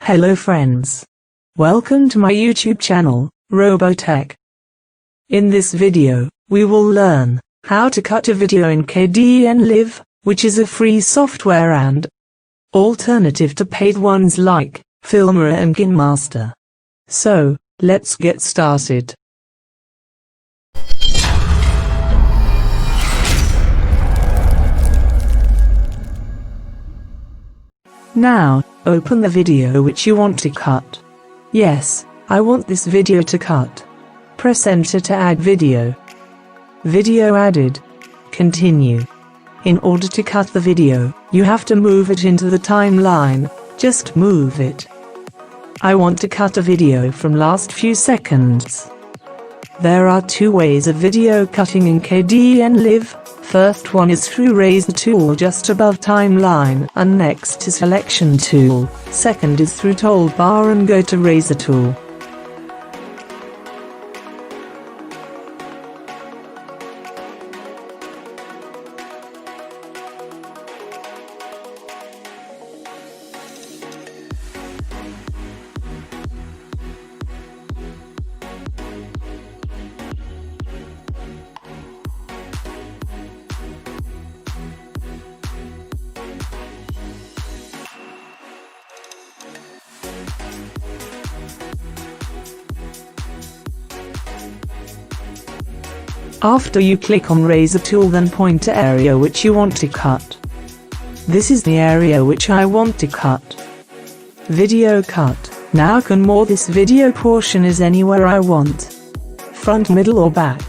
Hello friends. Welcome to my YouTube channel, Robotech. In this video, we will learn how to cut a video in KDENLive, which is a free software and alternative to paid ones like Filmora and Kinemaster. So, let's get started. Now, open the video which you want to cut. Yes, I want this video to cut. Press enter to add video. Video added. Continue. In order to cut the video, you have to move it into the timeline. Just move it. I want to cut a video from last few seconds. There are two ways of video cutting in KDENLive. First one is through Resize tool just above timeline, and next is selection tool. Second is through toolbar and go to Resize tool. After you click on Resize tool, then point to area which you want to cut. This is the area which I want to cut. Video cut. Now can more this video portion is anywhere I want. Front, middle or back.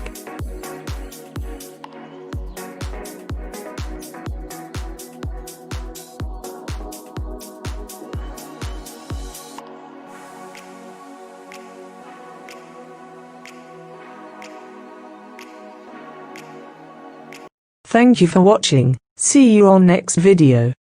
Thank you for watching. See you on next video.